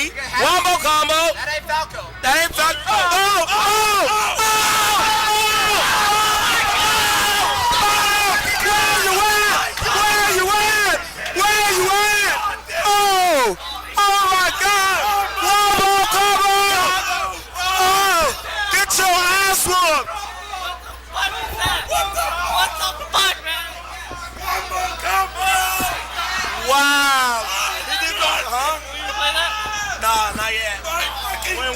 me. One more combo. That ain't Falco. That ain't Falco. Wow! Huh? You play that? Nah, not yet.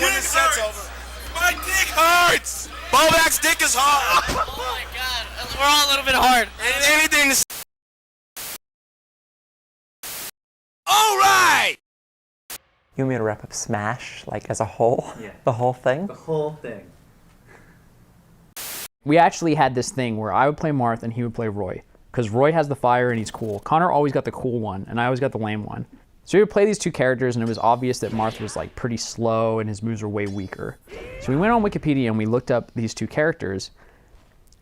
When the set's over. My dick hurts! Bobak's dick is hard! Oh my god, we're all a little bit hard. Anything to... Alright! You want me to wrap up Smash, like, as a whole? Yeah. The whole thing? The whole thing. We actually had this thing where I would play Marth and he would play Roy. Because Roy has the fire and he's cool. Connor always got the cool one, and I always got the lame one. So we would play these two characters, and it was obvious that Marth was like pretty slow and his moves were way weaker. So we went on Wikipedia and we looked up these two characters.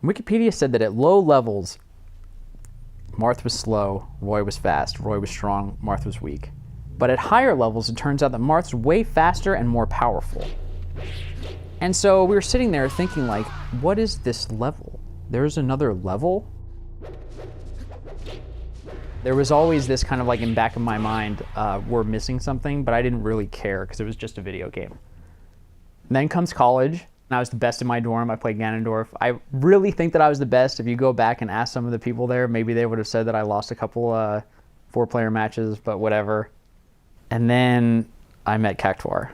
Wikipedia said that at low levels, Marth was slow, Roy was fast, Roy was strong, Marth was weak. But at higher levels, it turns out that Marth's way faster and more powerful. And so we were sitting there thinking like, what is this level? There's another level? There was always this kind of like in the back of my mind, we're missing something, but I didn't really care because it was just a video game. And then comes college, and I was the best in my dorm. I played Ganondorf. I really think that I was the best. If you go back and ask some of the people there, maybe they would have said that I lost a couple 4-player matches, but whatever. And then I met Cactuar.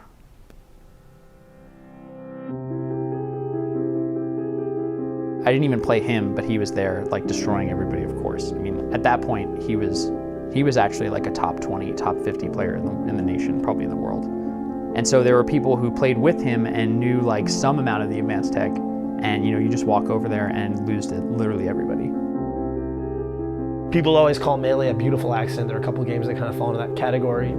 I didn't even play him, but he was there, like destroying everybody, of course. I mean, at that point, he was actually like a top 20, top 50 player in the nation, probably in the world. And so there were people who played with him and knew like some amount of the advanced tech, and you know, you just walk over there and lose to literally everybody. People always call Melee a beautiful accent. There are a couple of games that kind of fall into that category.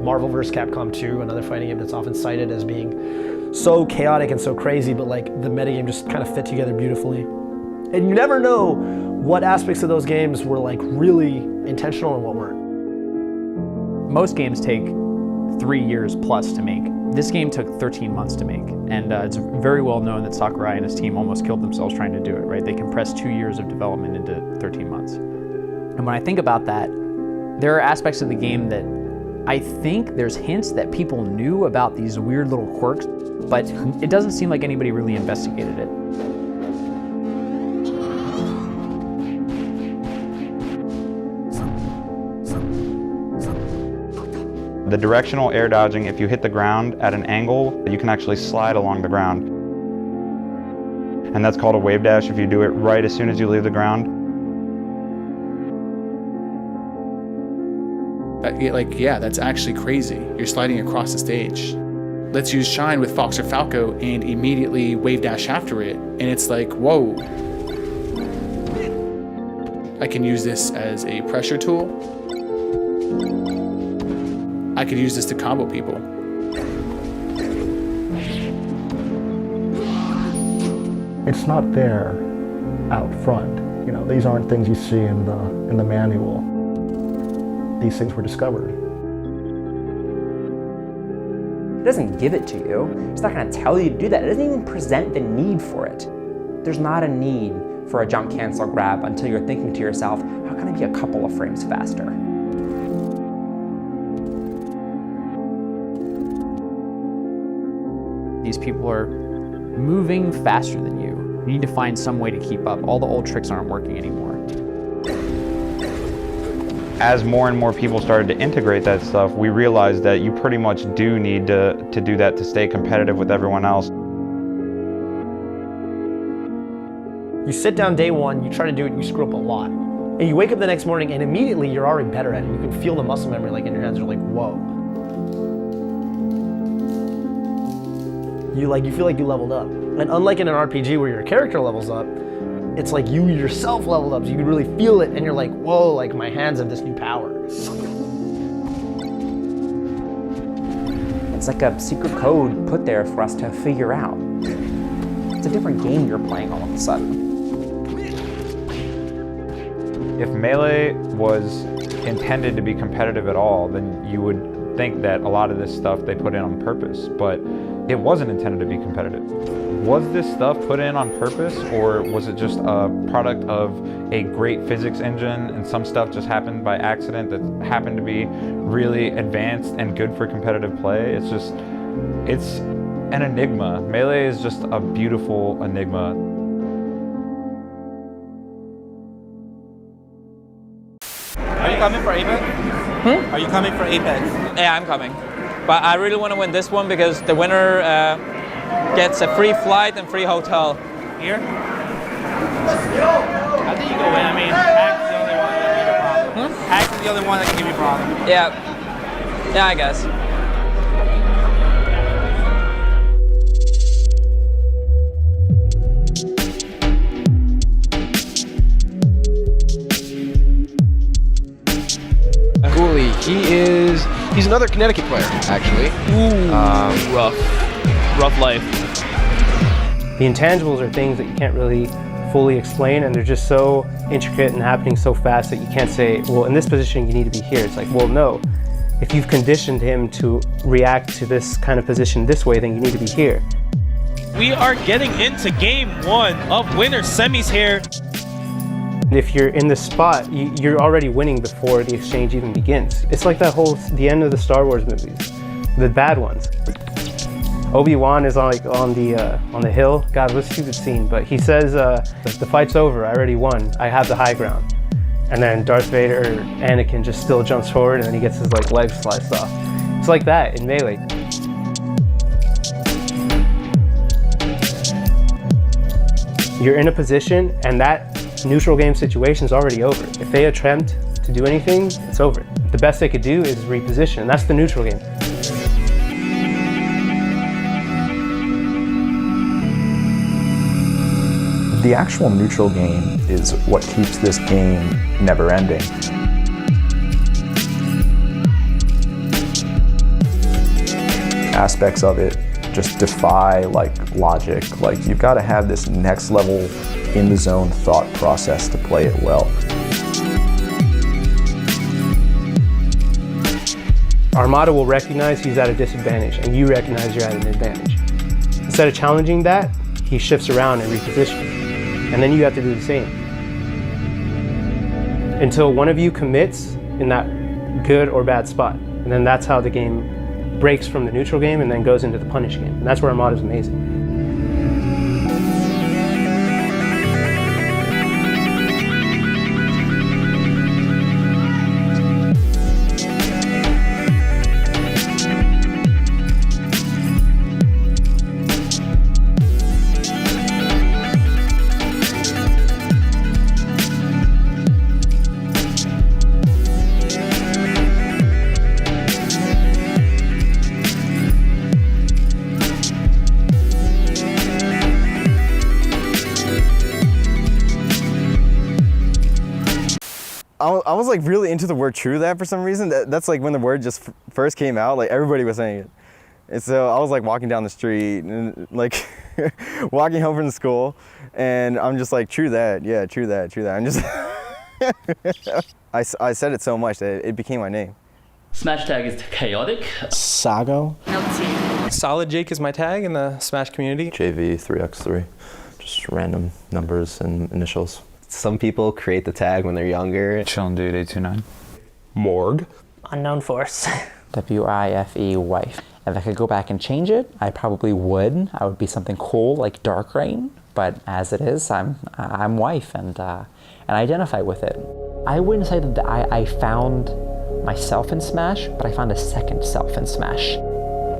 Marvel vs. Capcom 2, another fighting game that's often cited as being so chaotic and so crazy, but like the metagame just kind of fit together beautifully. And you never know what aspects of those games were like really intentional and what weren't. Most games take 3 years plus to make. This game took 13 months to make, and it's very well known that Sakurai and his team almost killed themselves trying to do it, right? They compressed 2 years of development into 13 months. And when I think about that, there are aspects of the game that I think there's hints that people knew about these weird little quirks, but it doesn't seem like anybody really investigated it. The directional air dodging, if you hit the ground at an angle, you can actually slide along the ground. And that's called a wave dash if you do it right as soon as you leave the ground. Yeah, that's actually crazy. You're sliding across the stage. Let's use Shine with Fox or Falco and immediately wave dash after it. And it's like, whoa. I can use this as a pressure tool. I could use this to combo people. It's not there out front. You know, these aren't things you see in the manual. These things were discovered. It doesn't give it to you. It's not going to tell you to do that. It doesn't even present the need for it. There's not a need for a jump cancel grab until you're thinking to yourself, how can I be a couple of frames faster? These people are moving faster than you. You need to find some way to keep up. All the old tricks aren't working anymore. As more and more people started to integrate that stuff, we realized that you pretty much do need to do that to stay competitive with everyone else. You sit down day one, you try to do it, you screw up a lot. And you wake up the next morning and immediately you're already better at it. You can feel the muscle memory like in your hands. You're like, whoa. You feel like you leveled up. And unlike in an RPG where your character levels up, it's like you yourself leveled up, so you can really feel it, and you're like, whoa, like my hands have this new power. It's like a secret code put there for us to figure out. It's a different game you're playing all of a sudden. If Melee was intended to be competitive at all, then you would think that a lot of this stuff they put in on purpose, but it wasn't intended to be competitive. Was this stuff put in on purpose, or was it just a product of a great physics engine and some stuff just happened by accident that happened to be really advanced and good for competitive play? It's an enigma. Melee is just a beautiful enigma. Are you coming for Apex? Are you coming for Apex? Yeah, I'm coming. But I really want to win this one because the winner gets a free flight and free hotel. Here? I think you go win. I mean, Axe is the only one that can give you problem. Axe is the only one that can give you problem. Yeah, I guess. He's another Connecticut player, actually. Ooh, rough life. The intangibles are things that you can't really fully explain, and they're just so intricate and happening so fast that you can't say, well, in this position you need to be here. It's like, well, no. If you've conditioned him to react to this kind of position this way, then you need to be here. We are getting into game 1 of winter semis here. If you're in this spot, you're already winning before the exchange even begins. It's like the end of the Star Wars movies, the bad ones. Obi-Wan is on the hill. God, what a stupid scene. But he says, the fight's over, I already won, I have the high ground. And then Darth Vader, or Anakin, just still jumps forward and then he gets his leg sliced off. It's like that in Melee. You're in a position and that neutral game situation is already over. If they attempt to do anything, it's over. The best they could do is reposition, and that's the neutral game. The actual neutral game is what keeps this game never ending. Aspects of it just defy logic. You've got to have this next level in the zone thought process to play it well. Armada will recognize he's at a disadvantage and you recognize you're at an advantage. Instead of challenging that, he shifts around and repositions. And then you have to do the same. Until one of you commits in that good or bad spot. And then that's how the game breaks from the neutral game and then goes into the punish game. And that's where Armada's amazing. I was really into the word true that for some reason. That's when the word just first came out, everybody was saying it. And so I was walking down the street and walking home from school and I'm just true that, yeah, true that. I'm just, I said it so much that it became my name. Smash tag is chaotic. Sago. Solid Jake is my tag in the Smash community. JV3x3, just random numbers and initials. Some people create the tag when they're younger. Chillin' Dude 829. Morg. Unknown Force. WIFE, wife. If I could go back and change it, I probably would. I would be something cool like Dark Rain, but as it is, I'm wife and I identify with it. I wouldn't say that I found myself in Smash, but I found a second self in Smash.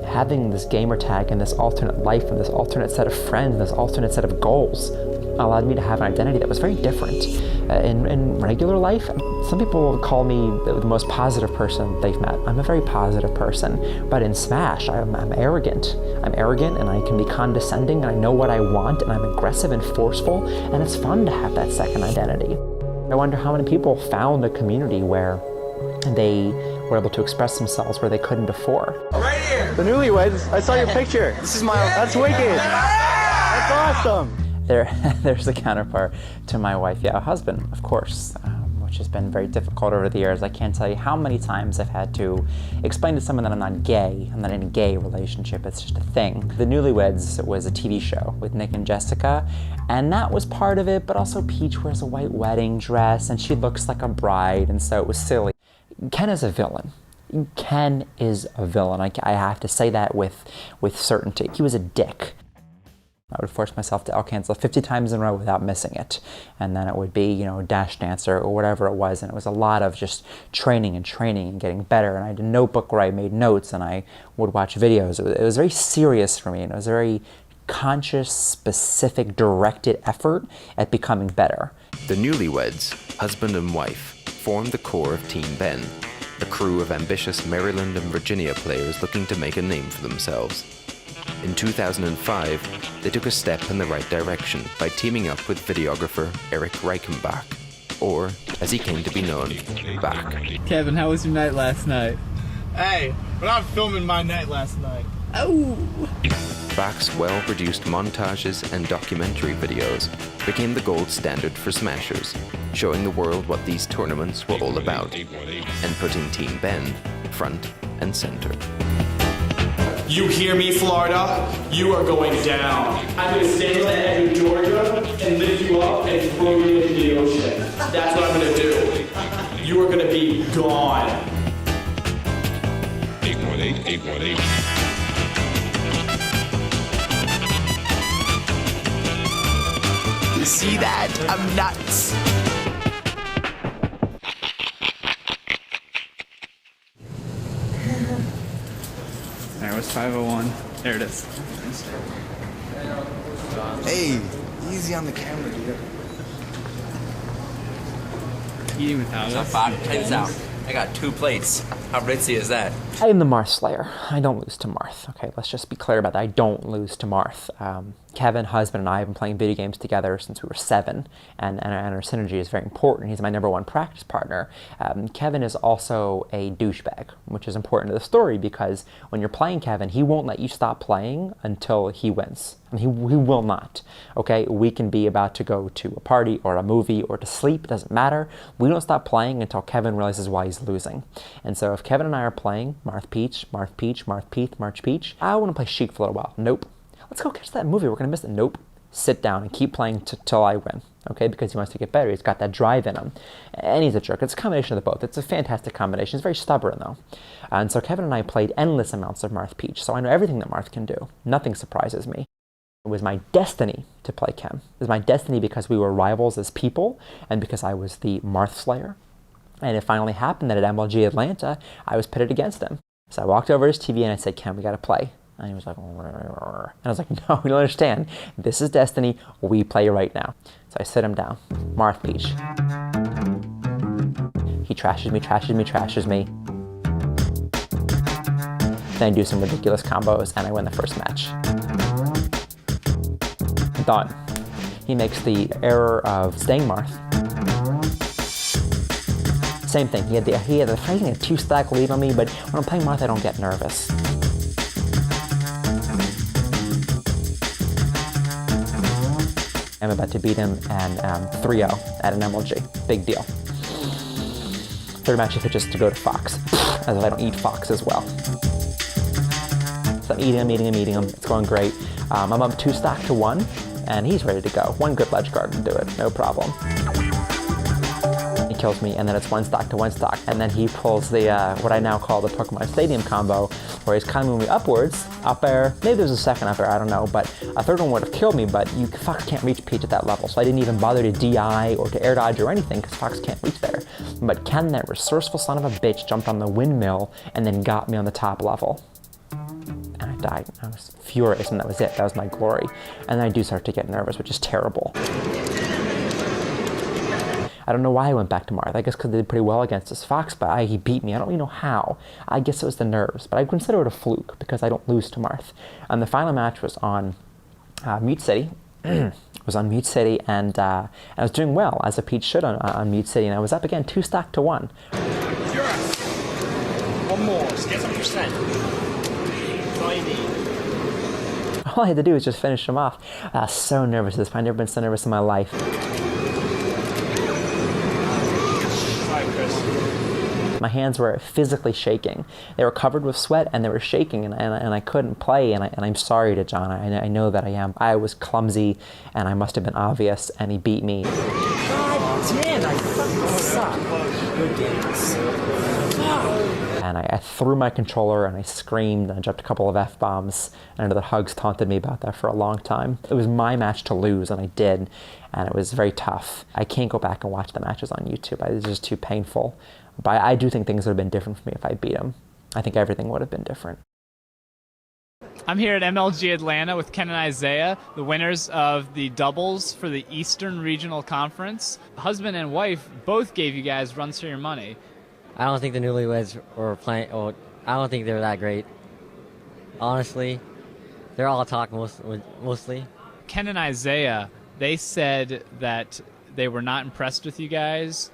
Having this gamer tag and this alternate life and this alternate set of friends and this alternate set of goals allowed me to have an identity that was very different. In regular life, some people call me the most positive person they've met. I'm a very positive person, but in Smash, I'm arrogant. I'm arrogant and I can be condescending and I know what I want and I'm aggressive and forceful, and it's fun to have that second identity. I wonder how many people found a community where they were able to express themselves where they couldn't before. Right here! The newlyweds, I saw your picture. This is my, that's wicked. That's awesome. There's a counterpart to my wife, yeah, a husband, of course. which has been very difficult over the years. I can't tell you how many times I've had to explain to someone that I'm not gay. I'm not in a gay relationship, it's just a thing. The Newlyweds was a TV show with Nick and Jessica, and that was part of it, but also Peach wears a white wedding dress, and she looks like a bride, and so it was silly. Ken is a villain. Ken is a villain. I have to say that with certainty. He was a dick. I would force myself to cancel 50 times in a row without missing it. And then it would be, you know, Dash Dancer or whatever it was. And it was a lot of just training and getting better. And I had a notebook where I made notes and I would watch videos. It was very serious for me, and it was a very conscious, specific, directed effort at becoming better. The Newlyweds, husband and wife, formed the core of Team Ben, a crew of ambitious Maryland and Virginia players looking to make a name for themselves. In 2005, they took a step in the right direction by teaming up with videographer Eric Reichenbach, or, as he came to be known, Bach. Kevin, how was your night last night? Hey, but I'm filming my night last night. Oh! Bach's well-produced montages and documentary videos became the gold standard for Smashers, showing the world what these tournaments were all about, and putting Team Ben front and center. You hear me, Florida? You are going down. I'm going to stand on the edge of Georgia and lift you up and throw you into the ocean. That's what I'm going to do. You are going to be gone. 818, 818. You see that? I'm nuts. There was 501. There it is. Hey, easy on the camera, dude. Eating without us. Check this out. I got 2 plates. How ritzy is that? I am the Marth Slayer. I don't lose to Marth. Okay, let's just be clear about that. I don't lose to Marth. Kevin, husband, and I have been playing video games together since we were 7, and our synergy is very important. He's my #1 practice partner. Kevin is also a douchebag, which is important to the story because when you're playing Kevin, he won't let you stop playing until he wins. And he will not. Okay, we can be about to go to a party or a movie or to sleep, it doesn't matter. We don't stop playing until Kevin realizes why he's losing. And so if Kevin and I are playing Marth Peach, Marth Peach, Marth Peach, March Peach, I want to play Sheik for a little while. Nope. Let's go catch that movie. We're going to miss it. Nope. Sit down and keep playing till I win. Okay, because he wants to get better. He's got that drive in him. And he's a jerk. It's a combination of the both. It's a fantastic combination. He's very stubborn, though. And so Kevin and I played endless amounts of Marth Peach, so I know everything that Marth can do. Nothing surprises me. It was my destiny to play Ken. It was my destiny because we were rivals as people and because I was the Marth Slayer. And it finally happened that at MLG Atlanta, I was pitted against him. So I walked over to his TV and I said, Ken, we got to play. And he was like, and I was like, no, you don't understand. This is destiny. We play right now. So I sit him down. Marth Peach. He trashes me. Then I do some ridiculous combos and I win the first match. Done. He makes the error of staying Marth. Same thing. He had the 2-stack lead on me, but when I'm playing Marth, I don't get nervous. I'm about to beat him and 3-0 at an MLG. Big deal. Third match, if it's just to go to Fox, as if I don't eat Fox as well. So I'm eating him. It's going great. I'm up 2-stack to 1, and he's ready to go. 1 good ledge guard will do it, no problem. He kills me, and then it's 1-stack to 1-stack, and then he pulls the what I now call the Pokemon Stadium combo, where he's kind of moving me upwards, up air. Maybe there's a second up air, I don't know, but a third one would have killed me. But Fox can't reach Peach at that level, so I didn't even bother to DI or to air dodge or anything because Fox can't reach there. But Ken, that resourceful son of a bitch, jumped on the windmill and then got me on the top level. And I died. I was furious, and that was it. That was my glory. And then I do start to get nervous, which is terrible. I don't know why I went back to Marth. I guess because they did pretty well against this Fox, but he beat me. I don't really know how. I guess it was the nerves, but I consider it a fluke because I don't lose to Marth. And the final match was on Mute City. It was on Mute City, and I was doing well, as a Peach should on Mute City, and I was up again 2-stack to 1. Yes! One more. Just get some percent. That's all you need. All I had to do was just finish him off. I was so nervous at this point. I've never been so nervous in my life. My hands were physically shaking. They were covered with sweat and they were shaking, and I couldn't play, and I'm sorry to John. I know that I am. I was clumsy and I must have been obvious, and he beat me. God damn, I fucking suck. Good games. And I threw my controller and I screamed and I dropped a couple of F-bombs. And I know that Hugs taunted me about that for a long time. It was my match to lose, and I did. And it was very tough. I can't go back and watch the matches on YouTube. It's just too painful. But I do think things would have been different for me if I beat him. I think everything would have been different. I'm here at MLG Atlanta with Ken and Isaiah, the winners of the doubles for the Eastern Regional Conference. Husband and wife both gave you guys runs for your money. I don't think the newlyweds were playing, or I don't think they were that great. Honestly, they're all talk mostly. Ken and Isaiah, they said that they were not impressed with you guys,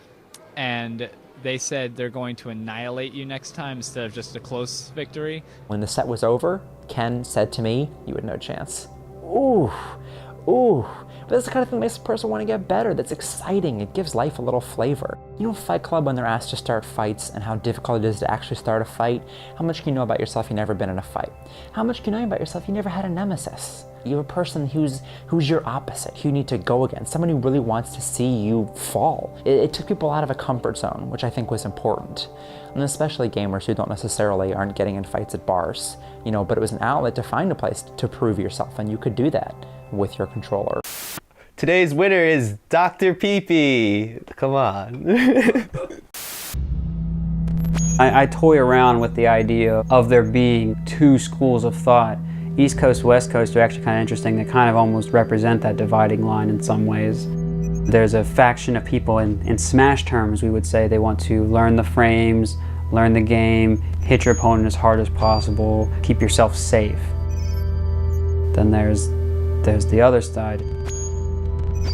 and they said they're going to annihilate you next time instead of just a close victory. When the set was over, Ken said to me, "You had no chance." Ooh, ooh. But that's the kind of thing that makes a person want to get better. That's exciting. It gives life a little flavor. You know, Fight Club, when they're asked to start fights and how difficult it is to actually start a fight, how much can you know about yourself you've never been in a fight? How much can you know about yourself you never had a nemesis? You have a person who's your opposite, who you need to go against, someone who really wants to see you fall. It took people out of a comfort zone, which I think was important. And especially gamers who aren't getting in fights at bars, you know, but it was an outlet to find a place to prove yourself, and you could do that with your controller. Today's winner is Dr. Pee-Pee. Come on. I toy around with the idea of there being two schools of thought. East Coast, West Coast are actually kind of interesting. They kind of almost represent that dividing line in some ways. There's a faction of people in Smash terms, we would say they want to learn the frames, learn the game, hit your opponent as hard as possible, keep yourself safe. Then there's the other side.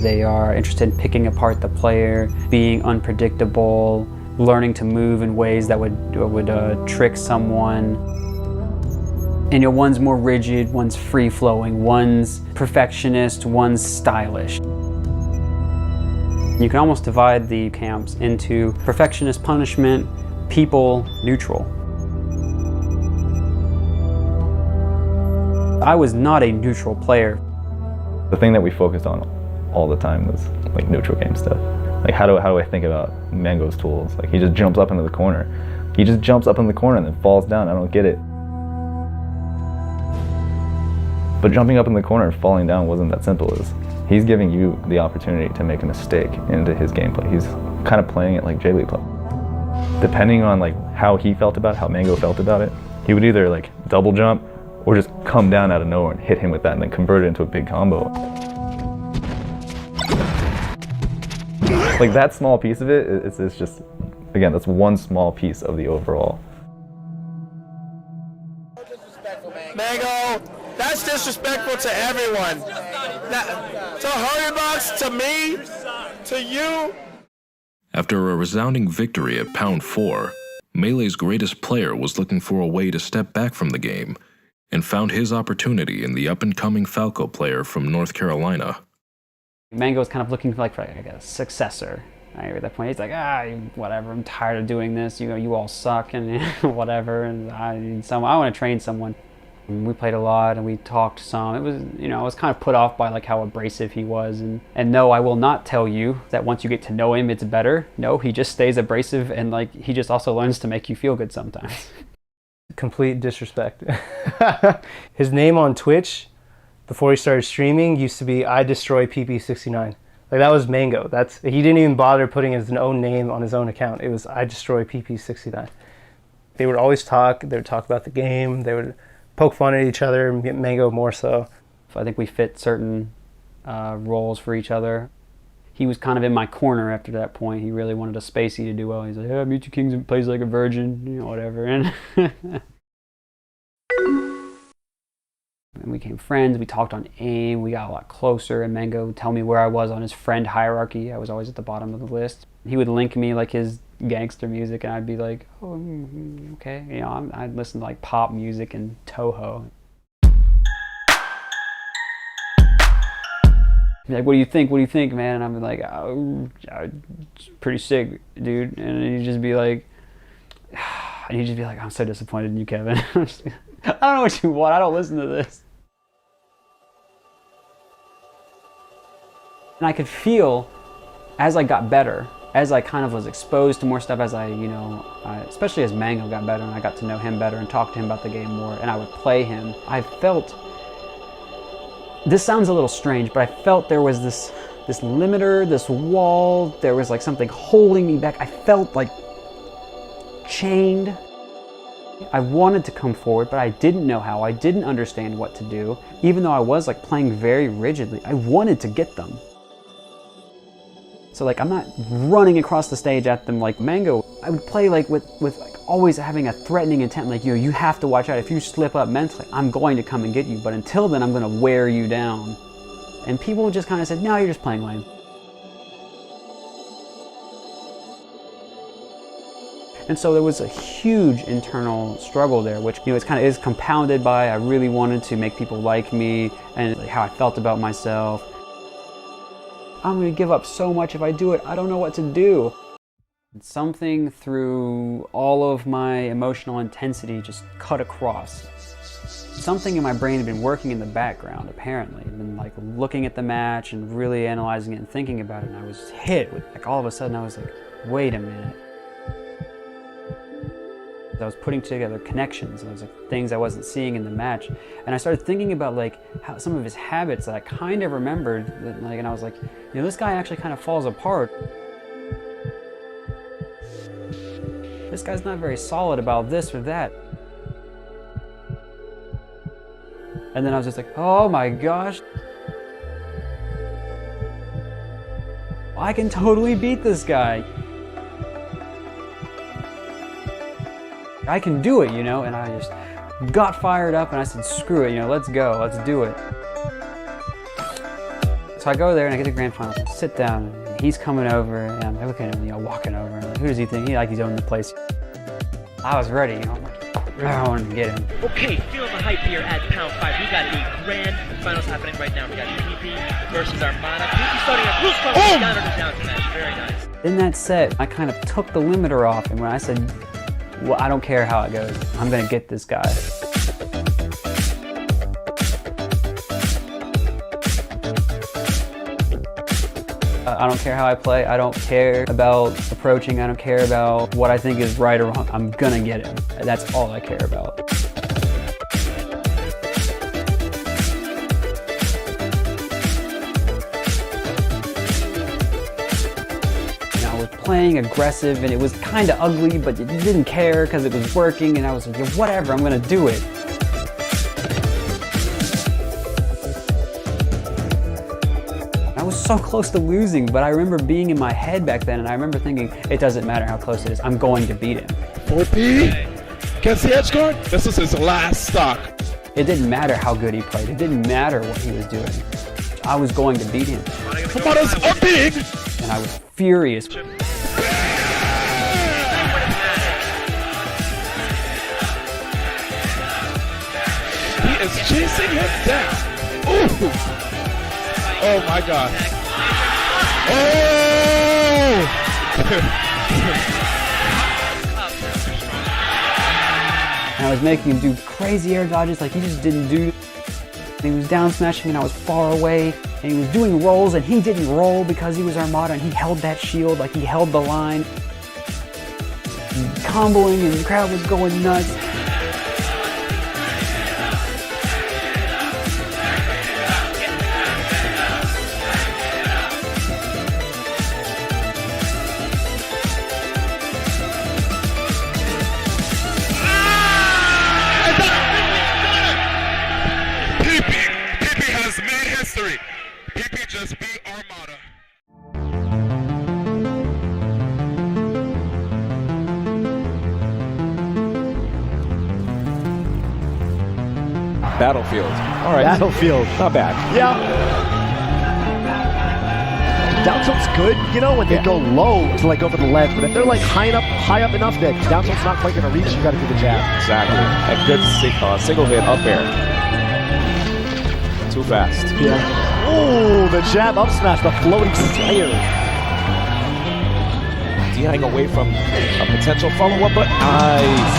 They are interested in picking apart the player, being unpredictable, learning to move in ways that would trick someone. And you know, one's more rigid, one's free-flowing, one's perfectionist, one's stylish. You can almost divide the camps into perfectionist punishment, people neutral. I was not a neutral player. The thing that we focused on all the time was like neutral game stuff. Like how do I think about Mango's tools? Like he just jumps up into the corner. He just jumps up in the corner and then falls down. I don't get it. But jumping up in the corner and falling down wasn't that simple. He's giving you the opportunity to make a mistake into his gameplay. He's kind of playing it like J-League play. Depending on like how he felt about it, how Mango felt about it, he would either like double jump or just come down out of nowhere and hit him with that and then convert it into a big combo. Like that small piece of it, it's just, again, that's one small piece of the overall. Mango, that's disrespectful to everyone. To Hurrybox, to me, to you. After a resounding victory at Pound 4, Melee's greatest player was looking for a way to step back from the game and found his opportunity in the up-and-coming Falco player from North Carolina. Mango's kind of looking for like a successor. Right? At that point, he's like, whatever, I'm tired of doing this. You all suck and whatever, and I want to train someone. And we played a lot and we talked some. It was, I was kind of put off by like how abrasive he was, and no, I will not tell you that once you get to know him, it's better. No, he just stays abrasive, and like he just also learns to make you feel good sometimes. Complete disrespect. His name on Twitch before he started streaming used to be I Destroy PP69. Like that was Mango. He didn't even bother putting his own name on his own account. It was I Destroy PP69. They would always talk. They would talk about the game. They would poke fun at each other, Mango more so. I think we fit certain roles for each other. He was kind of in my corner after that point. He really wanted a Spacey to do well. He's like, yeah, Mewtwo King plays like a virgin, whatever. And we became friends. We talked on AIM. We got a lot closer. And Mango would tell me where I was on his friend hierarchy. I was always at the bottom of the list. He would link me like his gangster music, and I'd be like, oh, okay. I'd listen to like pop music and Toho. He'd be like, what do you think, man? And I'd be like, oh, it's pretty sick, dude. And he'd just be like, And he'd just be like, I'm so disappointed in you, Kevin. I don't know what you want. I don't listen to this. And I could feel as I got better, as I kind of was exposed to more stuff, as I, you know, especially as Mango got better and I got to know him better and talk to him about the game more, and I would play him, I felt, this sounds a little strange, but I felt there was this limiter, this wall, there was like something holding me back. I felt like chained. I wanted to come forward, but I didn't know how. I didn't understand what to do. Even though I was like playing very rigidly, I wanted to get them. So like I'm not running across the stage at them like Mango. I would play like with like always having a threatening intent, like, you know, you have to watch out. If you slip up mentally, I'm going to come and get you. But until then, I'm going to wear you down. And people just kind of said, no, you're just playing lame. And so there was a huge internal struggle there, which, you know, it's kind of is compounded by I really wanted to make people like me and like how I felt about myself. I'm going to give up so much if I do it. I don't know what to do. Something through all of my emotional intensity just cut across. Something in my brain had been working in the background, apparently. I'd been like looking at the match and really analyzing it and thinking about it, and I was hit with, like, all of a sudden I was like, wait a minute. I was putting together connections, and there was like things I wasn't seeing in the match, and I started thinking about like how some of his habits that I kind of remembered, that, like, and I was like, you know, this guy actually kind of falls apart. This guy's not very solid about this or that. And then I was just like, oh my gosh, I can totally beat this guy. I can do it, you know, and I just got fired up and I said, screw it, you know, let's go, let's do it. So I go there and I get to the grand final, sit down, and he's coming over, and I'm looking at him, you know, walking over, and like, who does he think? He like he's owning the place. I was ready, you know, I wanted to get him. Okay, feeling the hype here at Pound 5. We got the grand finals happening right now. We got PP versus Armada. PP starting at blue spot, down under down to match. Very nice. In that set, I kind of took the limiter off, and when I said, well, I don't care how it goes, I'm gonna get this guy. I don't care how I play, I don't care about approaching, I don't care about what I think is right or wrong, I'm gonna get him. That's all I care about. Playing aggressive, and it was kind of ugly, but you didn't care because it was working, and I was like, whatever, I'm gonna do it. I was so close to losing, but I remember being in my head back then, and I remember thinking, it doesn't matter how close it is, I'm going to beat him. 4P, gets the edge guard. This is his last stock. It didn't matter how good he played, it didn't matter what he was doing. I was going to beat him. Armada's are big! And I was furious. He is chasing him down. Ooh! Oh my God. Oh! And I was making him do crazy air dodges like he just didn't do. And he was down smashing and I was far away. And he was doing rolls and he didn't roll because he was Armada and he held that shield, like he held the line. And comboing and the crowd was going nuts. Battlefield. All right. Battlefield. Not bad. Yeah. Down tilt's good, you know, when they go low to like go for the ledge, but if they're like high up enough that down tilt's not quite gonna reach, you gotta do the jab. Exactly. A good single hit up air. Too fast. Yeah. Ooh, the jab up smash, the floating slayer. shying away from a potential follow-up, but nice.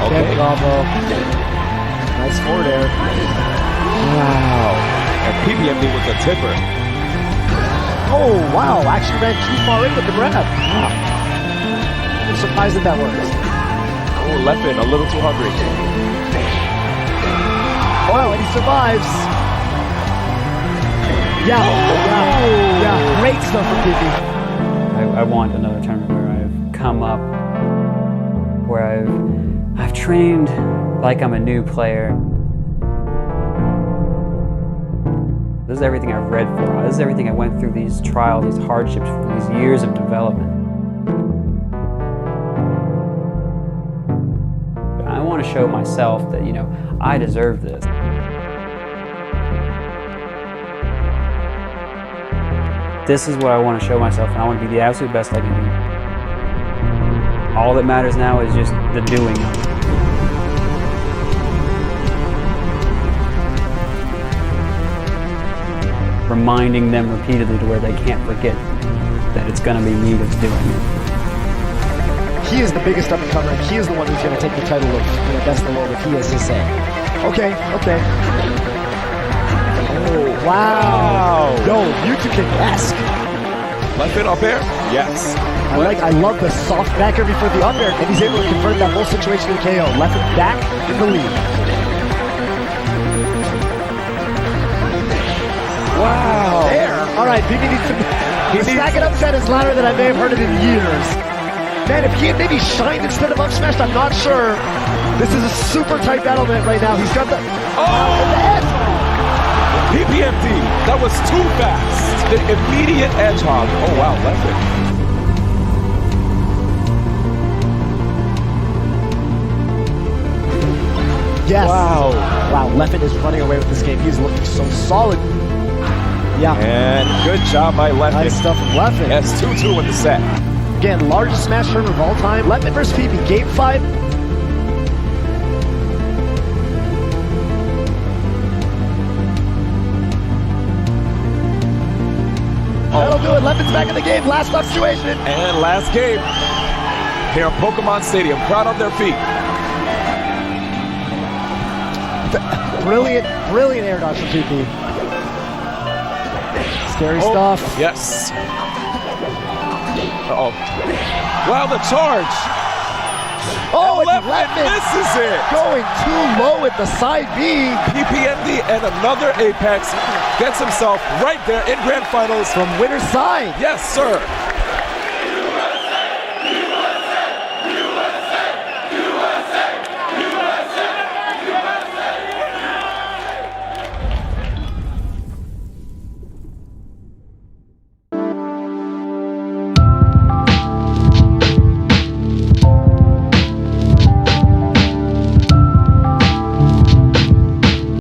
Okay, bravo. Nice forward air. Wow. And PPMD with the tipper. Oh, wow. Actually ran too far in with the grab. Wow. I'm surprised that worked. Oh, Leffen a little too hungry. Wow, and he survives. Yeah, yeah. Great stuff from PP. I want another tournament where I've come up, where I've trained like I'm a new player. This is everything I've read for. This is everything I went through, these trials, these hardships, these years of development. I want to show myself that, you know, I deserve this. This is what I want to show myself, and I want to be the absolute best I can do. All that matters now is just the doing of it. Reminding them repeatedly to where they can't forget that it's going to be me that's doing it. He is the biggest up-and-comer, and he is the one who's going to take the title of best in the world if he has his say. Okay. Oh, wow. Yo, YouTube kick-esque. Left it up air? Yes. I love the soft back air before the up air, and he's able to convert that whole situation in KO. Left it back in the lead. Wow. There. All right, PP needs to... The second upset is louder than I may have heard it in years. Man, if he had maybe shined instead of up smashed, I'm not sure. This is a super tight battle right now. He's got the... PPMD, that was too fast. The immediate edge hog. Oh wow, left it. Yes. Wow. Wow, Leffen is running away with this game. He's looking so solid. Yeah. And good job by Leffen. Nice stuff from Leffen. Yes, 2-2 in the set. Again, largest smash tournament of all time. Leffen versus PP, game 5. That'll do it. Leffen's back in the game. Last up situation. And last game here at Pokemon Stadium. Crowd on their feet. Brilliant air dodge from PP. Scary stuff. Yes. Uh-oh. Wow, the charge. Oh, and Leffen misses it. Going too low at the side B. PPMD and another Apex gets himself right there in grand finals. From winner's side. Yes, sir.